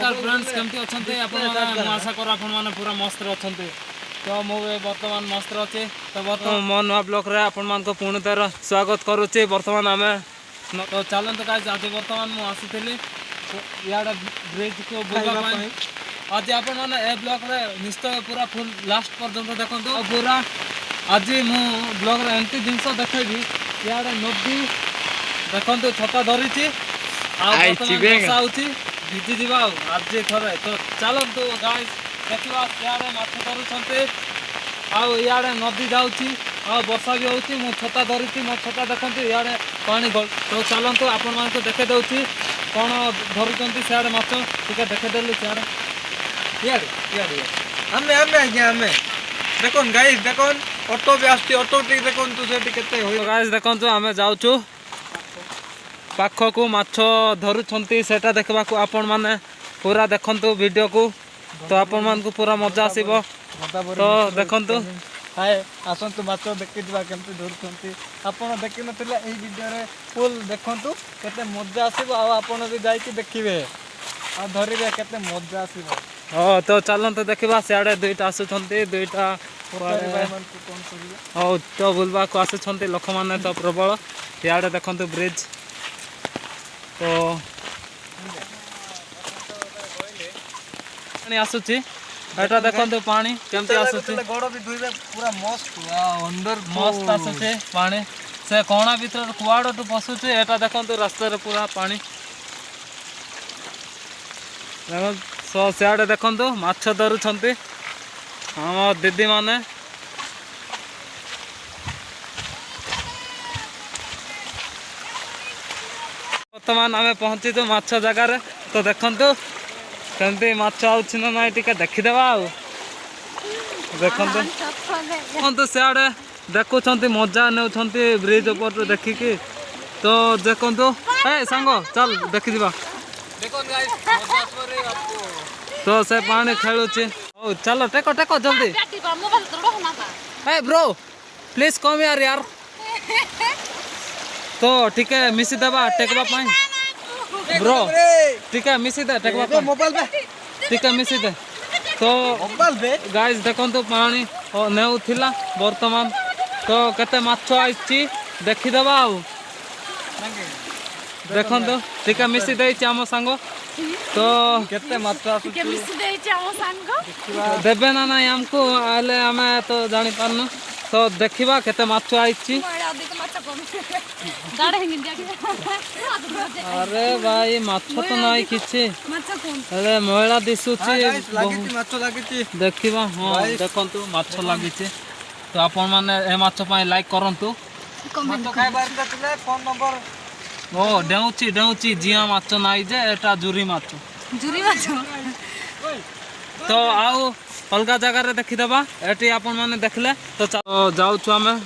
नमस्कार फ्रेंड्स केमती अच्छे आपण आशा कर आपण मैंने पूरा मस्त अच्छा तो मुझे बर्तमान मस्त अच्छे तो बर्तमान मो नुआ ब्लॉक रे आपण मान पुणी तर स्वागत करुच्चे बर्तमान आम तो चलते आज आज बर्तमान मुझे आसी इे ब्रिज को बुलवाई आज आपण मैंने ए ब्लॉक रे निश्चय पूरा फुल लास्ट पर्यंत देखो पूरा आज मु ब्लॉक रे एंटी जिनस देखेबी इे नदी देखो छता धरी वर्षा भिजी जावा आज थे तो चलतु गाइस देखा इे माछ धरुंट आड़े नदी जाऊँगी वर्षा भी होती मु छता धरी मो छता देखते इे पानी तो चलतु आपण मान देखे दूसरी कौन धरुंट सियाड़े माछ टे देखेदेलु सियाड़े आमे देखो गाइस देखो ऑटो भी आसती ऑटो देखो गाइस देखो आम जाऊँ पाखक माछ धरुंट से देखा आपण मैंने पूरा देखु वीडियो को तो आपण मान पूरा मजा आसो तो देखु हाय आसतु माछ देखी केमती धरुंट आपड़ देखी ना वीडियो रे फुल देखु केते मजा आसो आपण भी जाइए देखिए आ धरिबे केते मजा आसो हाँ तो चलते देखा सियाड़े दुईटा आसुंच दुईटा तो बुलवा को आसुंच लोक मैंने तो प्रबल इे देखु ब्रिज तो पानी आसुची एटा देखो पानी केमती आसुची गोड़ भी धुइबे पूरा मस्त अंदर मस्त आसुची पानी से कोणा भीतर कुआड़ तो पशुची एटा देखो रास्ता रे पूरा पानी सो सियाड़े देखो माछ धरुंट हम दीदी माने बर्तमान आम पहुँची तो माछ जगार तो देखु कमी माछ आउछि ना ना टिके देखीदेवा देखु सियाड़े देखुं मजा नौ ब्रिज ऊपर देखिकी तो देखु ए सांग चल देखी तो से पानी खेलुची चलो टेको टेको जल्दी ए ब्रो प्लीज कम यार तो टिके मिसी देबा टेकबा पाई ब्रो टिके मिसी दे टेकबा पाई मोबाइल पे टिके मिसी दे तो मोबाइल पे गाइस देखंतु पानी नेउथिला वर्तमान तो केते माछ आइछि देखि देबा देखंतु टिके मिसी देछि हम संग तो केते माछ आसु के मिसी देछि हम संग देबे ना ना हमको आले हमें तो जानि पारनु तो देखिबा केते माछ आइछि अरे भाई माछ तो नहीं किछि अरे मोहला दिसुछि देखिबा हां देखंतु माछ लागिछि तो आपण माने ए माछ पय लाइक करंतु माछ खाइबार तले फोन नंबर ओ डेउछि जिया माछ नाइ जे एटा जुरी माछ तो आउ अलगा जगह रे देखि देबा एटी आपण माने देखले तो जाउछु हमें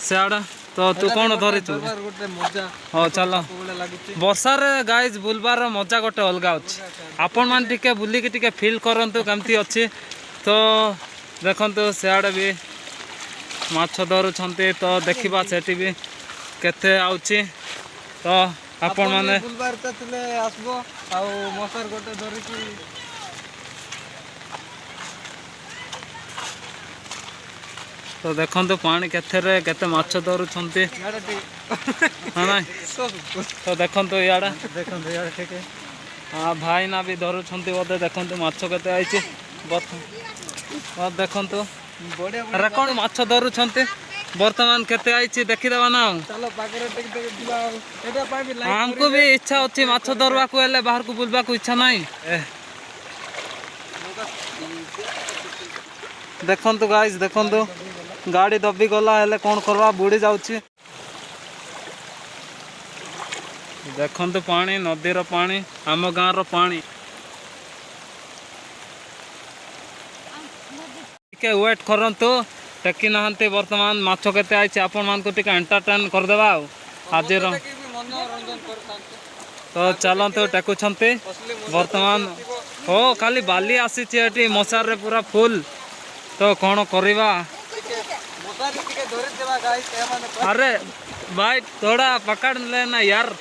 सियाड़ा तो तू कौन धरी हाँ चल वर्षा रे गाइज बुलबार मजा गोटे अलग अच्छे आपण मान टिके बुलिकी टिके फील करंतु केमती अच्छी तो देखंतु सियाड़े भी माछ धरुंट तो देखा सेठी भी केते आउची तो आपण माने बुलबार तले आसबो आ मसर गोटे धरिकी तो देखो पानी केते माछ धरुंट हाँ तो देखो इे हाँ भाई ना भी धरुंट बोधे देखो माछ केते आई देखो अरे कौन माछ धरुंट बर्तमान केते आई देखीदेवा ना हमको भी इच्छा अच्छी माछ धरवा को बाहर को बुलवा को इच्छा नहीं देखो गाइस देखो गाड़ी दबी गला हेले कौन करवा बुड़ी जाउची देखंतु पानी नदीर पानी आम गाँव रो पानी टिके वेट करंतु टेकी नहांती वर्तमान माछ केते आइछि आपण मान को टिके एंटरटेन कर देबा आज तो चलंतु टेकुछंती वर्तमान हो खाली बाली आसीछि एटी मसार रे पूरा फुल तो कौन करवा अरे भाई थोड़ा पकड़ लेना यार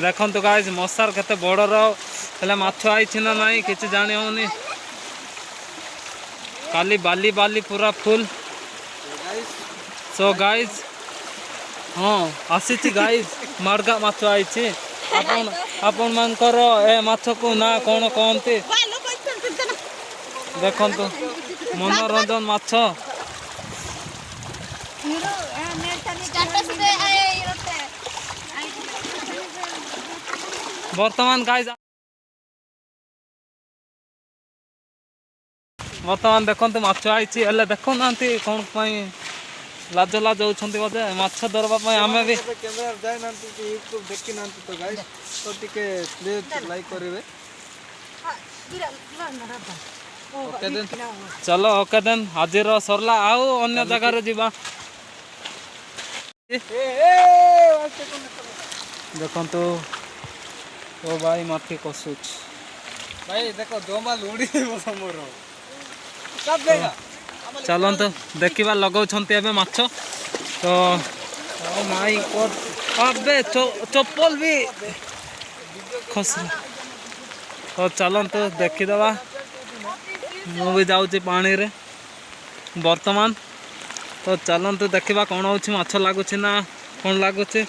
ଦେଖନ୍ତୁ ଗାଇସ୍ ମଶାର କେତେ ବଡ଼ର ହେଲେ ମାଛ ଆଇଛି ନା ନାହିଁ କିଛି ଜାଣି ହେଉନି। କାଲି ବାଲି ବାଲି ପୁରା ଫୁଲ୍। ସୋ ଗାଇସ୍ ହଁ ଆସିଛି ଗାଇସ୍ ମାର୍ଗା ମାଛ ଆଇଛି। ଆପଣମାନଙ୍କର ଏ ମାଛକୁ ନା କ'ଣ କହନ୍ତି? ଦେଖନ୍ତୁ ମନୋରଞ୍ଜନ ମାଛ। ବର୍ତ୍ତମାନ ଗାଇସ୍ ବର୍ତ୍ତମାନ ଦେଖନ୍ତୁ ମାଛ ଆଇଛି ହେଲେ ଦେଖୁନାହାନ୍ତି କ'ଣ ପାଇଁ ଲାଜ ଲାଜ ହେଉଛନ୍ତି ବୋଧେ ମାଛ ଧରିବା ପାଇଁ। ଆମେ ବି କ୍ୟାମେରା ଯାଇନାହାନ୍ତି କି ୟୁଟ୍ୟୁବ ଦେଖିନାହାନ୍ତି ତ ଗାଇସ୍ ତ ଟିକେ ପ୍ଲିଜ୍ ଲାଇକ୍ କରିବେ। ଚାଲ ଓକେ ଦେନ୍ ଆଜିର ସରିଲା ଆଉ ଅନ୍ୟ ଜାଗାରେ ଯିବା। ଦେଖନ୍ତୁ ଓ ଭାଇ ମାଟି କଷୁଛି ଭାଇ ଦେଖ ଜମାଲ ଉଡ଼ିଯିବ ସମର। ଚାଲନ୍ତୁ ଦେଖିବା ଲଗାଉଛନ୍ତି ଏବେ ମାଛ ତ ମାଇ ଏବେ ଚପଲ ବି ଖସିଲା ତ ଚାଲନ୍ତୁ ଦେଖିଦେବା। ମୁଁ ବି ଯାଉଛି ପାଣିରେ ବର୍ତ୍ତମାନ ତ ଚାଲନ୍ତୁ ଦେଖିବା କ'ଣ ହେଉଛି ମାଛ ଲାଗୁଛି ନା କ'ଣ ଲାଗୁଛି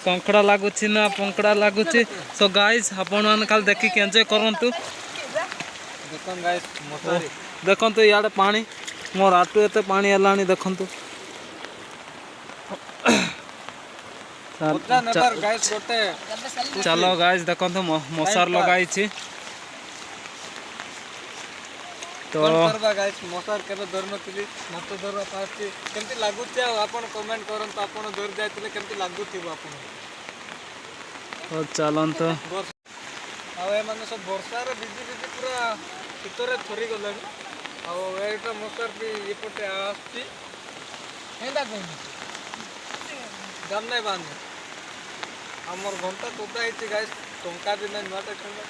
କଙ୍କଡ଼ା ଲାଗୁଛି ନା ପଙ୍କଡ଼ା ଲାଗୁଛି। ସୋ ଗାଇସ୍ ଆପଣମାନେ କାଲି ଦେଖିକି ଏନ୍ଜୟ କରନ୍ତୁ। ଦେଖନ୍ତୁ ଇଆଡ଼େ ପାଣି ମୋର ଆଟୁ ଏତେ ପାଣି ହେଲାଣି ଦେଖନ୍ତୁ। ଚାଲ ଗାଇସ୍ ଦେଖନ୍ତୁ ମଶାର ଲଗାଇଛି ତ ମଶାର କେବେ ଧରିନଥିଲି ମାଛ ଧରିବା ପାଉଛି କେମିତି ଲାଗୁଛି ଆଉ ଆପଣ କମେଣ୍ଟ କରନ୍ତୁ। ଆପଣ ଧରି ଯାଇଥିଲେ କେମିତି ଲାଗୁଥିବ ଆପଣ। ଚାଲନ୍ତୁ ଆଉ ଏମାନେ ସବୁ ବର୍ଷାରେ ଭିଜି ଭିଜି ପୁରା ଶୀତରେ ଥରି ଗଲେଣି। ଆଉ ଏଇଟା ମଶାର ବି ଏପଟେ ଆସୁଛି ଏନ୍ତା କହୁନି ଦାମ ନାଇଁ ବାନ୍ଧେ ଆମର ଘଣ୍ଟା ତୋତା ହେଇଛି ଗାଇସ୍ ଟଙ୍କା ବି ନାଇଁ ନୂଆଟା କିଣିବା।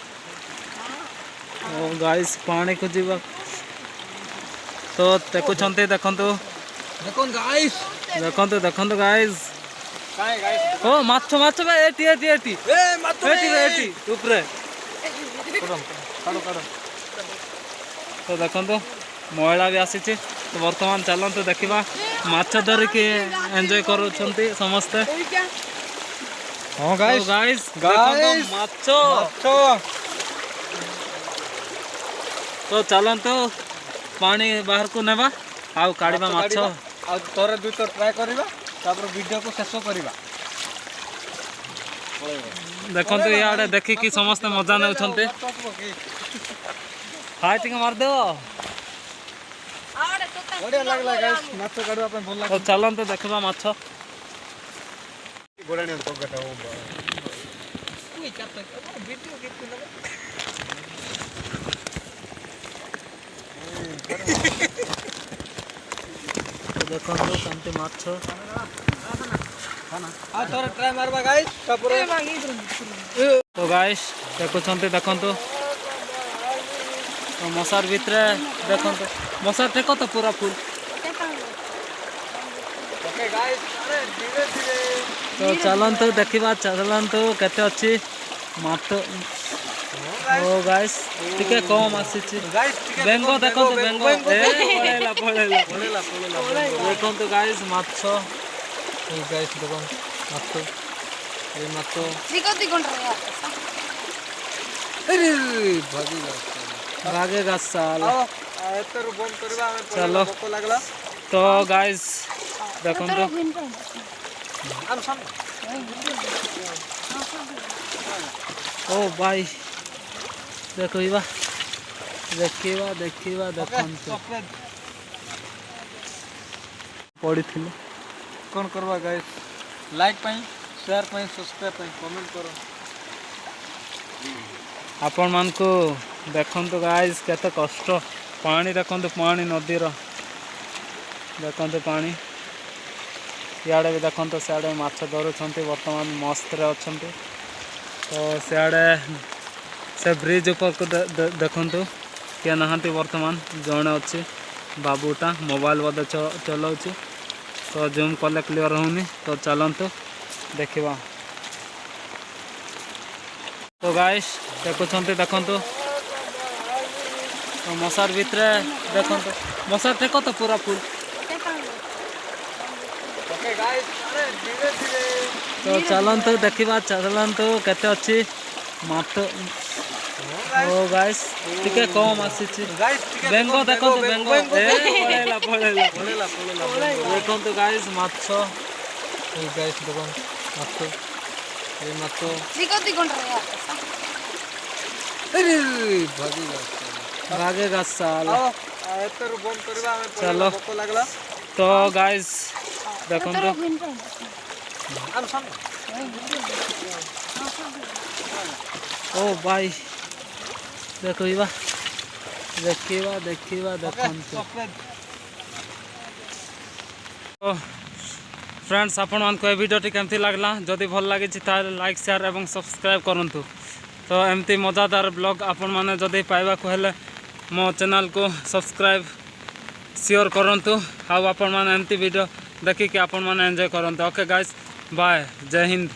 ଓ ଗାଇସ୍ ପାଣିକୁ ଯିବା ତ ଦେଖୁଛନ୍ତି ଦେଖନ୍ତୁ ଦେଖନ୍ତୁ ଦେଖନ୍ତୁ ଗାଇସ୍ ଓ ମାଛ ମାଛ ଏଠି ଏଠି ଏଠି ଏଠି ଉପରେ ତ ଦେଖନ୍ତୁ ମହିଳା ବି ଆସିଛି ତ ବର୍ତ୍ତମାନ ଚାଲନ୍ତୁ ଦେଖିବା ମାଛ ଧରିକି ଏନ୍ଜୟ କରୁଛନ୍ତି ସମସ୍ତେ। ହଁ ଗାଇସ୍ ଗାଇସ୍ ମାଛ ତ ଚାଲନ୍ତୁ ପାଣି ବାହାରକୁ ନେବା ଆଉ କାଢ଼ିବା ମାଛ ଆଉ ଥରେ ଦୁଇଥର ଟ୍ରାଏ କରିବା ତାପରେ ଭିଡ଼ିଓକୁ ଶେଷ କରିବା। ଦେଖନ୍ତୁ ଇଆଡ଼େ ଦେଖିକି ସମସ୍ତେ ମଜା ନେଉଛନ୍ତି। ହାଇ ଟିକେ ମାରିଦେବ ବଢ଼ିଆ ଲାଗିଲା ଗାଇସ୍ ମାଛ କାଢ଼ିବା ପାଇଁ ଭଲ ତ ଲାଗେ। ଚାଲନ୍ତୁ ଦେଖିବା ମାଛ। ଦେଖନ୍ତୁ କେମିତି ମାଛ ଆଉ ଥରେ ଟ୍ରାଏ ମାରବା ଗାଇସ୍ ତାପରେ ତ ଗାଇସ୍ ଦେଖୁଛନ୍ତି ଦେଖନ୍ତୁ ତ ମଶାର ଭିତରେ ଦେଖନ୍ତୁ ମଶାର ଟେକ ତ ପୁରା ଫୁଲ୍। ଓକେ ଗାଇସ୍ ଧୀରେ ଧୀରେ ତ ଚାଲନ୍ତୁ ଦେଖିବା ଚାଲନ୍ତୁ କେତେ ଅଛି ମାଛ। ଓ ଗାଇସ୍ ଟିକେ କମ୍ ଆସିଛି ବେଙ୍ଗ ଦେଖନ୍ତୁ ବେଙ୍ଗ ପଳେଇଲା ଦେଖନ୍ତୁ ଗାଇସ୍ ମାଛ ଗାଇସ୍ ଦେଖନ୍ତୁ ମାଛ ଏଇ ମାଛ ଭାଗେगा साला। ଏତେରୁ ବନ୍ଦ କରିବା ଆମେ ଚାଲ ଭୋକ ଲାଗିଲା। ତ ଗାଇସ୍ ଦେଖନ୍ତୁ ଓ ଭାଇ ଦେଖିବା ଦେଖିବା ଦେଖିବା ଦେଖନ୍ତୁ ପଡ଼ିଥିଲେ କ'ଣ କରିବା ଗାଇସ୍ ଲାଇକ୍ ପାଇଁ ସେୟାର ପାଇଁ ସବସ୍କ୍ରାଇବ୍ ପାଇଁ କମେଣ୍ଟ କର। ଆପଣମାନଙ୍କୁ ଦେଖନ୍ତୁ ଗାଇସ୍ କେତେ କଷ୍ଟ ପାଣି ଦେଖନ୍ତୁ ପାଣି ନଦୀର ଦେଖନ୍ତୁ ପାଣି ଇଆଡ଼େ ବି ଦେଖନ୍ତୁ ସିଆଡ଼େ ମାଛ ଧରୁଛନ୍ତି ବର୍ତ୍ତମାନ ମସ୍ତରେ ଅଛନ୍ତି। ତ ସିଆଡ଼େ ସେ ବ୍ରିଜ୍ ଉପରକୁ ଦେଖନ୍ତୁ କିଏ ନାହାନ୍ତି ବର୍ତ୍ତମାନ ଜଣେ ଅଛି ବାବୁଟା ମୋବାଇଲ୍ ବୋଧେ ଚଲାଉଛି ତ ଜୁମ୍ କଲେ କ୍ଲିଅର୍ ହେଉନି ତ ଚାଲନ୍ତୁ ଦେଖିବା। तो गाइस देखुंत देखु तो मशार भितर देखु मशार टेक तो पूरा फुल ओके गाइस अरे धीरे धीरे तो चलतु देखा चलतु केते अच्छी मात ओ गाइस टिके कम आसी गाइस बेंगो देखो बेंगो पळेला पळेला देखो गाइस माछ ए गाइस देखो मातो ए मातो चिकती कोण रे अरे भागेगा साला आओ एतर बंद करबा हमें चलो। भूख लागला तो गाइस देखो हम सामने ओ भाई देखो देखा देखा देखो फ्रेंड्स आपण मानक ए भिडियोटी केमती लगला जदि भल लगी लाइक शेयर एवं सब्सक्राइब करंतु तो एमती मजादार ब्लॉग आपण माने जदि पाइबा को हेले मो चैनल को सब्सक्राइब शेयर करंतु हाउ आपण माने एमती वीडियो देखिके आपण माने एंजॉय करंतु ओके गाइस बाय जय हिंद।